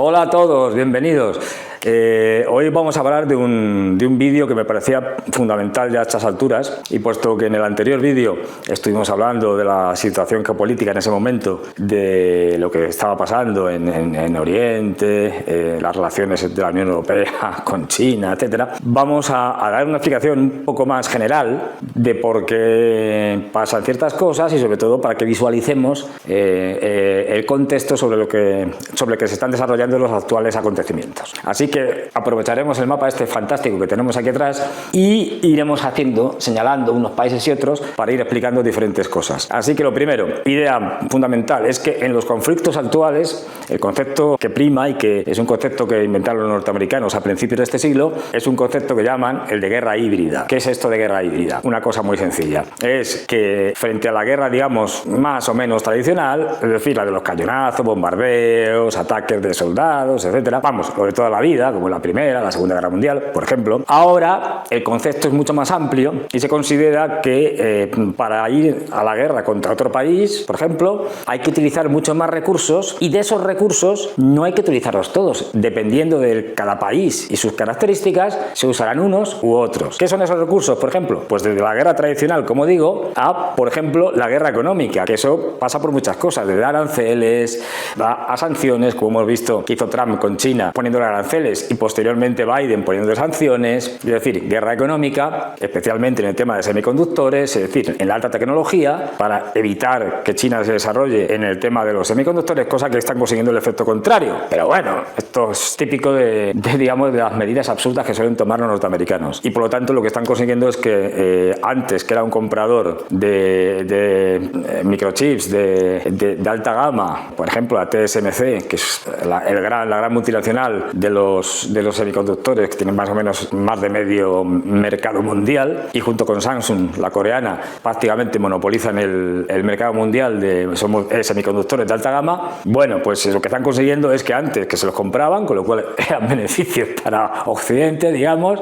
Hola a todos, bienvenidos. Hoy vamos a hablar de un vídeo que me parecía fundamental ya a estas alturas, y puesto que en el anterior vídeo estuvimos hablando de la situación geopolítica en ese momento, de lo que estaba pasando en Oriente, las relaciones de la Unión Europea con China, etcétera, vamos a dar una explicación un poco más general de por qué pasan ciertas cosas y sobre todo para que visualicemos el contexto sobre el que se están desarrollando los actuales acontecimientos. Así que aprovecharemos el mapa este fantástico que tenemos aquí atrás y iremos señalando unos países y otros para ir explicando diferentes cosas. Así que lo primero, idea fundamental, es que en los conflictos actuales el concepto que prima, y que es un concepto que inventaron los norteamericanos a principios de este siglo, es un concepto que llaman el de guerra híbrida. ¿Qué es esto de guerra híbrida? Una cosa muy sencilla. Es que frente a la guerra, digamos, más o menos tradicional, es decir, la de los cañonazos, bombardeos, ataques de soldados, etcétera, vamos, lo de toda la vida, como la Primera, la Segunda Guerra Mundial, por ejemplo. Ahora el concepto es mucho más amplio y se considera que para ir a la guerra contra otro país, por ejemplo, hay que utilizar muchos más recursos, y de esos recursos no hay que utilizarlos todos. Dependiendo de cada país y sus características, se usarán unos u otros. ¿Qué son esos recursos, por ejemplo? Pues desde la guerra tradicional, como digo, a, por ejemplo, la guerra económica, que eso pasa por muchas cosas, desde aranceles a sanciones, como hemos visto que hizo Trump con China, poniéndole aranceles, y posteriormente Biden poniendo sanciones. Es decir, guerra económica, especialmente en el tema de semiconductores, es decir, en la alta tecnología, para evitar que China se desarrolle en el tema de los semiconductores, cosa que están consiguiendo el efecto contrario. Pero bueno, esto es típico digamos, de las medidas absurdas que suelen tomar los norteamericanos, y por lo tanto lo que están consiguiendo es que antes, que era un comprador de microchips de alta gama, por ejemplo la TSMC, que es la gran multinacional de los semiconductores, que tienen más o menos más de medio mercado mundial, y junto con Samsung, la coreana, prácticamente monopolizan el mercado mundial de semiconductores de alta gama. Bueno, pues lo que están consiguiendo es que antes, que se los compraban, con lo cual eran beneficios para Occidente, digamos,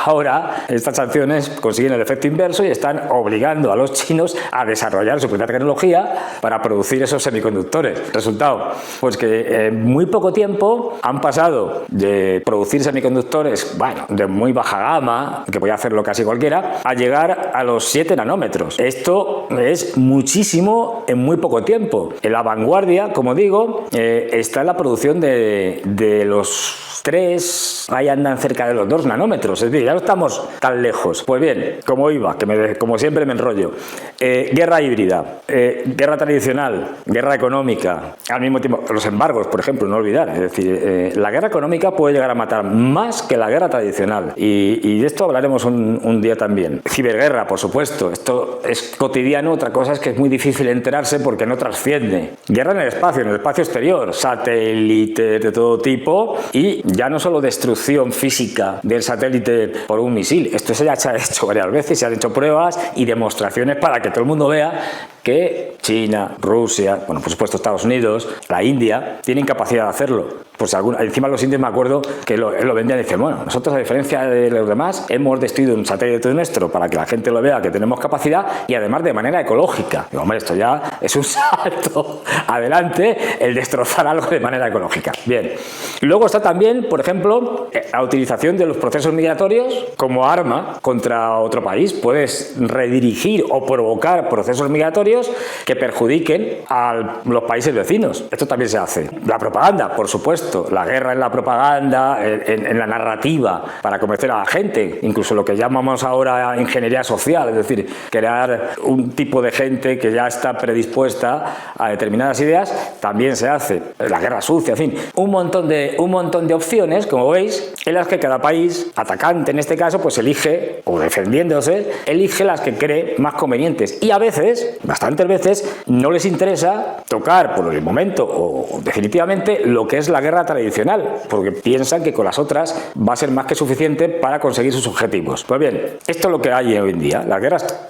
ahora estas sanciones consiguen el efecto inverso y están obligando a los chinos a desarrollar su propia tecnología para producir esos semiconductores. Resultado, pues que en muy poco tiempo han pasado de producir semiconductores, bueno, de muy baja gama, que podía hacerlo casi cualquiera, a llegar a los 7 nanómetros. Esto es muchísimo en muy poco tiempo. En la vanguardia, como digo, está en la producción de los 3, ahí andan cerca de los 2 nanómetros, es decir, ya no estamos tan lejos. Pues bien, como iba, como siempre me enrollo, guerra híbrida, guerra tradicional, guerra económica, al mismo tiempo, los embargos, por ejemplo, no olvidar, es decir, la guerra económica puede llegar a matar más que la guerra tradicional, y de esto hablaremos un día también. Ciberguerra, por supuesto, esto es cotidiano, otra cosa es que es muy difícil enterarse porque no trasciende. Guerra en el espacio exterior, satélites de todo tipo, y ya no solo destrucción física del satélite por un misil, esto ya se ha hecho varias veces, se han hecho pruebas y demostraciones para que todo el mundo vea que China, Rusia, bueno, por supuesto Estados Unidos, la India, tienen capacidad de hacerlo. Pues encima los indios, me acuerdo que lo vendían y dicen, bueno, nosotros a diferencia de los demás hemos destruido un satélite nuestro para que la gente lo vea, que tenemos capacidad, y además de manera ecológica. Digo, hombre, esto ya es un salto adelante, el destrozar algo de manera ecológica. Bien. Luego está también, por ejemplo, la utilización de los procesos migratorios como arma contra otro país. Puedes redirigir o provocar procesos migratorios que perjudiquen a los países vecinos. Esto también se hace. La propaganda, por supuesto. La guerra en la propaganda, en la narrativa, para convencer a la gente, incluso lo que llamamos ahora ingeniería social, es decir, crear un tipo de gente que ya está predispuesta a determinadas ideas, también se hace. La guerra sucia, en fin, un montón de opciones, como veis, en las que cada país, atacante en este caso, pues elige, o defendiéndose, elige las que cree más convenientes, y a veces, bastantes veces, no les interesa tocar por el momento o definitivamente lo que es la guerra tradicional, porque piensan que con las otras va a ser más que suficiente para conseguir sus objetivos. Pues bien, esto es lo que hay hoy en día.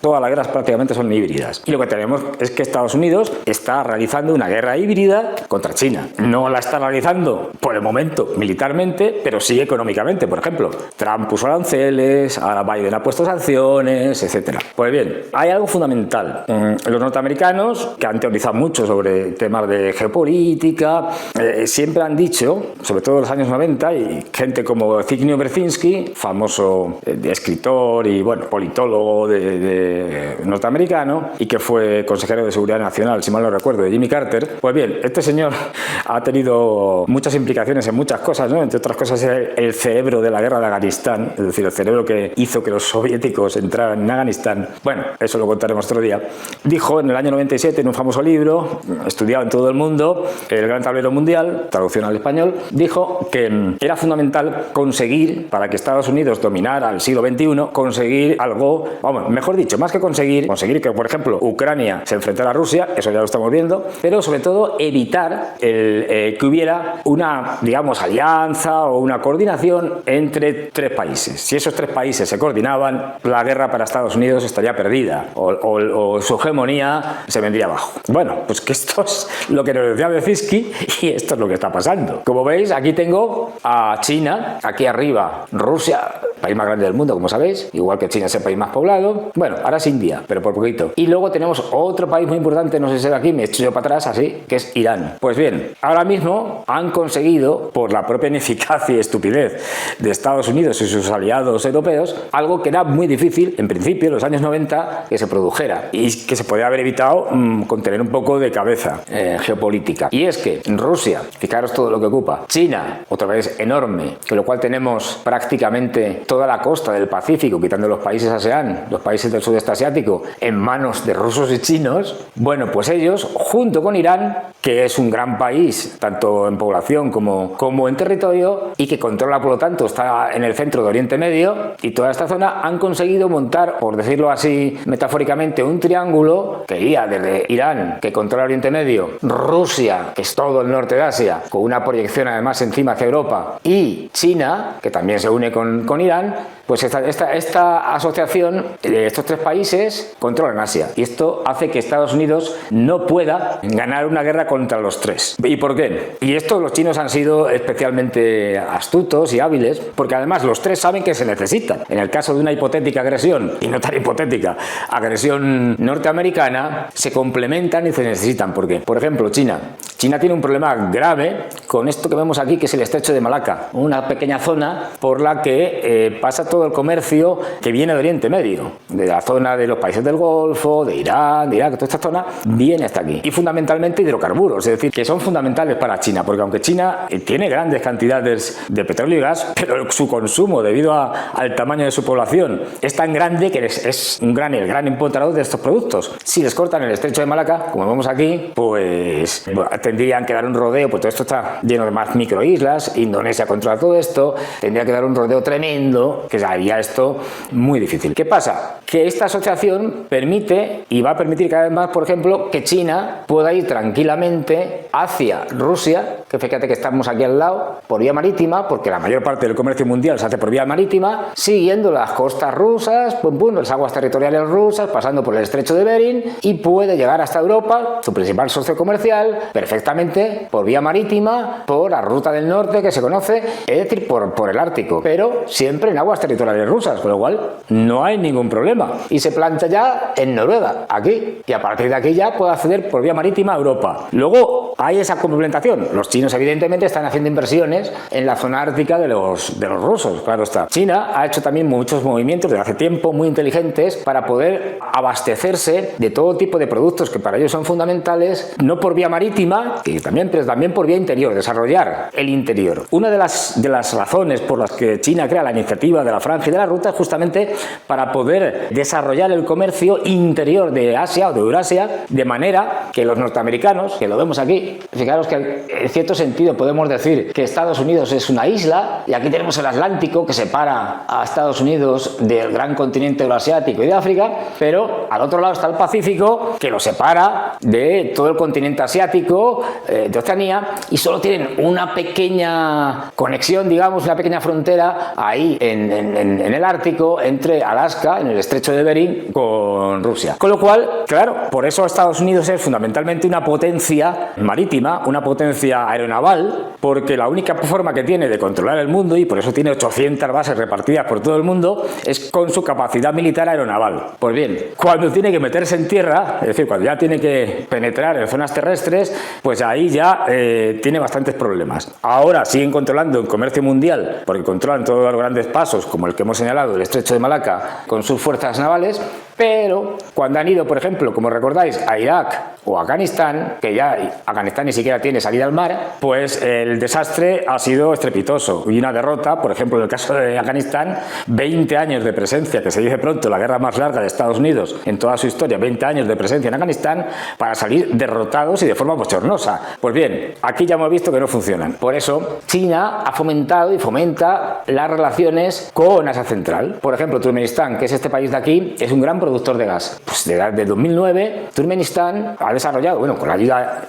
Todas las guerras prácticamente son híbridas, y lo que tenemos es que Estados Unidos está realizando una guerra híbrida contra China. No la está realizando por el momento militarmente, pero sí económicamente. Por ejemplo, Trump puso aranceles, ahora Biden ha puesto sanciones, etcétera. Pues bien, hay algo fundamental. Los norteamericanos, que han teorizado mucho sobre temas de geopolítica, siempre han dicho, sobre todo en los años 90, y gente como Zbigniew Brzezinski, famoso escritor y bueno, politólogo norteamericano, y que fue consejero de Seguridad Nacional, si mal no recuerdo, de Jimmy Carter. Pues bien, este señor ha tenido muchas implicaciones en muchas cosas, ¿no? Entre otras cosas, el cerebro de la guerra de Afganistán, es decir, el cerebro que hizo que los soviéticos entraran en Afganistán. Bueno, eso lo contaremos otro día. Dijo en el año 97, en un famoso libro, estudiado en todo el mundo, El Gran Tablero Mundial, traducción al español, dijo que era fundamental conseguir, para que Estados Unidos dominara el siglo XXI, conseguir algo, vamos, mejor dicho, más que conseguir que, por ejemplo, Ucrania se enfrentara a Rusia, eso ya lo estamos viendo, pero sobre todo evitar que hubiera una, digamos, alianza o una coordinación entre tres países. Si esos tres países se coordinaban, la guerra para Estados Unidos estaría perdida o su hegemonía se vendría abajo. Bueno, pues que esto es lo que nos decía Brzezinski y esto es lo que está pasando. Como veis, aquí tengo a China, aquí arriba Rusia, país más grande del mundo, como sabéis, igual que China es el país más poblado. Bueno, ahora es India, pero por poquito. Y luego tenemos otro país muy importante, no sé si es de aquí, me echo yo para atrás así, que es Irán. Pues bien, ahora mismo han conseguido, por la propia ineficacia y estupidez de Estados Unidos y sus aliados europeos, algo que era muy difícil, en principio, en los años 90, que se produjera y que se podría haber evitado con tener un poco de cabeza geopolítica. Y es que Rusia, fijaros todo lo que ocupa, China, otra vez enorme, con lo cual tenemos prácticamente toda la costa del Pacífico, quitando los países ASEAN, los países del sudeste asiático, en manos de rusos y chinos. Bueno, pues ellos, junto con Irán, que es un gran país, tanto en población como en territorio, y que controla, por lo tanto, está en el centro de Oriente Medio, y toda esta zona han conseguido montar, por decirlo así metafóricamente, un triángulo que iría desde Irán, que controla Oriente Medio, Rusia, que es todo el norte de Asia, con una proyección además encima hacia Europa, y China, que también se une con Irán. Pues esta asociación de estos tres países controlan Asia, y esto hace que Estados Unidos no pueda ganar una guerra contra los tres. ¿Y por qué? Y esto los chinos han sido especialmente astutos y hábiles, porque además los tres saben que se necesitan. En el caso de una hipotética agresión, y no tan hipotética, agresión norteamericana, se complementan y se necesitan. ¿Por qué? Por ejemplo, China tiene un problema grave con esto que vemos aquí, que es el estrecho de Malaca, una pequeña zona por la que pasa todo el comercio que viene de Oriente Medio, de la zona de los países del Golfo, de Irán, de Irak, toda esta zona viene hasta aquí. Y fundamentalmente hidrocarburos, es decir, que son fundamentales para China, porque aunque China tiene grandes cantidades de petróleo y gas, pero su consumo, debido al tamaño de su población, es tan grande que es el gran importador de estos productos. Si les cortan el estrecho de Malaca, como vemos aquí, pues tendrían que dar un rodeo, pues todo esto está lleno de más microislas, Indonesia controla todo esto, tendría que dar un rodeo tremendo, que haría esto muy difícil. ¿Qué pasa? Que esta asociación permite, y va a permitir cada vez más, por ejemplo, que China pueda ir tranquilamente hacia Rusia, que fíjate que estamos aquí al lado, por vía marítima, porque la mayor parte del comercio mundial se hace por vía marítima, siguiendo las costas rusas, las aguas territoriales rusas, pasando por el estrecho de Bering, y puede llegar hasta Europa, su principal socio comercial, perfectamente por vía marítima, por la ruta del norte que se conoce, es decir, por el Ártico, pero siempre en aguas territoriales rusas, con lo cual no hay ningún problema. Y se planta ya en Noruega, aquí, y a partir de aquí ya puede acceder por vía marítima a Europa. Luego hay esa complementación. Los chinos evidentemente están haciendo inversiones en la zona ártica de los rusos, claro está. China ha hecho también muchos movimientos desde hace tiempo muy inteligentes para poder abastecerse de todo tipo de productos que para ellos son fundamentales, no por vía marítima, pero también por vía interior, desarrollar el interior. Una de las razones por las que China crea la iniciativa de la Franja y de la Ruta es justamente para poder desarrollar el comercio interior de Asia o de Eurasia, de manera que los norteamericanos, que lo vemos aquí, fijaros que en cierto sentido podemos decir que Estados Unidos es una isla, y aquí tenemos el Atlántico que separa a Estados Unidos del gran continente euroasiático y de África, pero al otro lado está el Pacífico, que lo separa de todo el continente asiático, de Oceanía, y solo tienen una pequeña conexión, digamos, una pequeña frontera ahí en en el Ártico, entre Alaska, en el estrecho de Bering, con Rusia. Con lo cual, claro, por eso Estados Unidos es fundamentalmente una potencia marítima, una potencia aeronaval, porque la única forma que tiene de controlar el mundo, y por eso tiene 800 bases repartidas por todo el mundo, es con su capacidad militar aeronaval. Pues bien, cuando tiene que meterse en tierra, es decir, cuando ya tiene que penetrar en zonas terrestres, pues ahí ya tiene bastantes problemas. Ahora siguen controlando el comercio mundial, porque controlan todos los grandes pasos, como el que hemos señalado, el estrecho de Malaca, con sus fuerzas navales, pero cuando han ido, por ejemplo, como recordáis, a Irak o a Afganistán, que ya Afganistán ni siquiera tiene salida al mar, pues el desastre ha sido estrepitoso. Y una derrota, por ejemplo, en el caso de Afganistán, 20 años de presencia, que se dice pronto la guerra más larga de Estados Unidos en toda su historia, 20 años de presencia en Afganistán, para salir derrotados y de forma bochornosa. Pues bien, aquí ya hemos visto que no funcionan. Por eso, China ha fomentado y fomenta las relaciones con Asia Central. Por ejemplo, Turkmenistán, que es este país de aquí, es un gran productor de gas. Pues desde 2009, Turkmenistán ha desarrollado, bueno, con la ayuda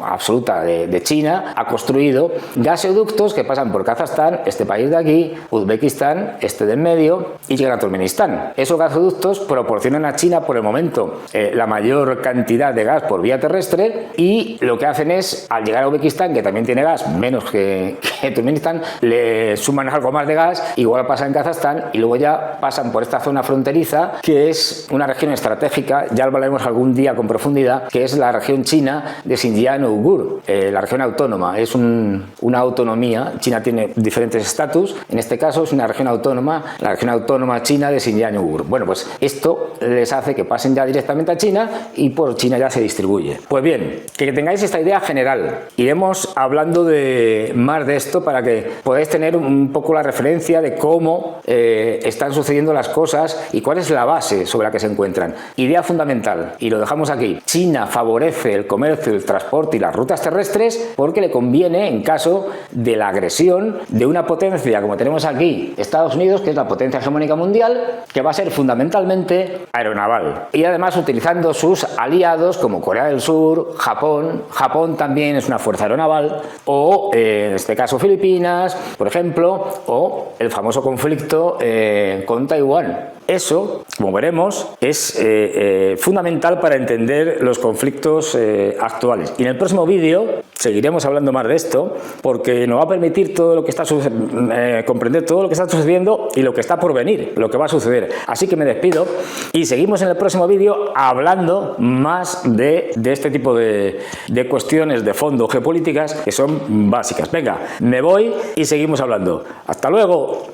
absoluta de China, ha construido gasoductos que pasan por Kazajstán, este país de aquí, Uzbekistán, este del medio, y llegan a Turkmenistán. Esos gasoductos proporcionan a China, por el momento, la mayor cantidad de gas por vía terrestre, y lo que hacen es, al llegar a Uzbekistán, que también tiene gas, menos que Turkmenistán, le suman algo más de gas, igual pasa en Kazajstán, y luego ya pasan por esta zona fronteriza, que es una región estratégica, ya lo hablaremos algún día con profundidad, que es la región china de Xinjiang-Uigur, la región autónoma. Es una autonomía, China tiene diferentes estatus, en este caso es una región autónoma, la región autónoma china de Xinjiang-Uigur. Bueno, pues esto les hace que pasen ya directamente a China y por China ya se distribuye. Pues bien, que tengáis esta idea general. Iremos hablando más de esto para que podáis tener un poco la referencia de cómo están sucediendo las cosas y cuál es la base sobre la que se encuentran. Idea fundamental, y lo dejamos aquí. China favorece el comercio, el transporte y las rutas terrestres porque le conviene en caso de la agresión de una potencia como tenemos aquí, Estados Unidos, que es la potencia hegemónica mundial, que va a ser fundamentalmente aeronaval. Y además utilizando sus aliados como Corea del Sur, Japón. Japón también es una fuerza aeronaval, o en este caso Filipinas, por ejemplo, o el famoso conflicto con Taiwán. Eso, como veremos, es fundamental para entender los conflictos actuales. Y en el próximo vídeo seguiremos hablando más de esto, porque nos va a permitir todo lo que está comprender todo lo que está sucediendo y lo que está por venir, lo que va a suceder. Así que me despido y seguimos en el próximo vídeo hablando más de este tipo de cuestiones de fondo geopolíticas que son básicas. Venga, me voy y seguimos hablando. ¡Hasta luego!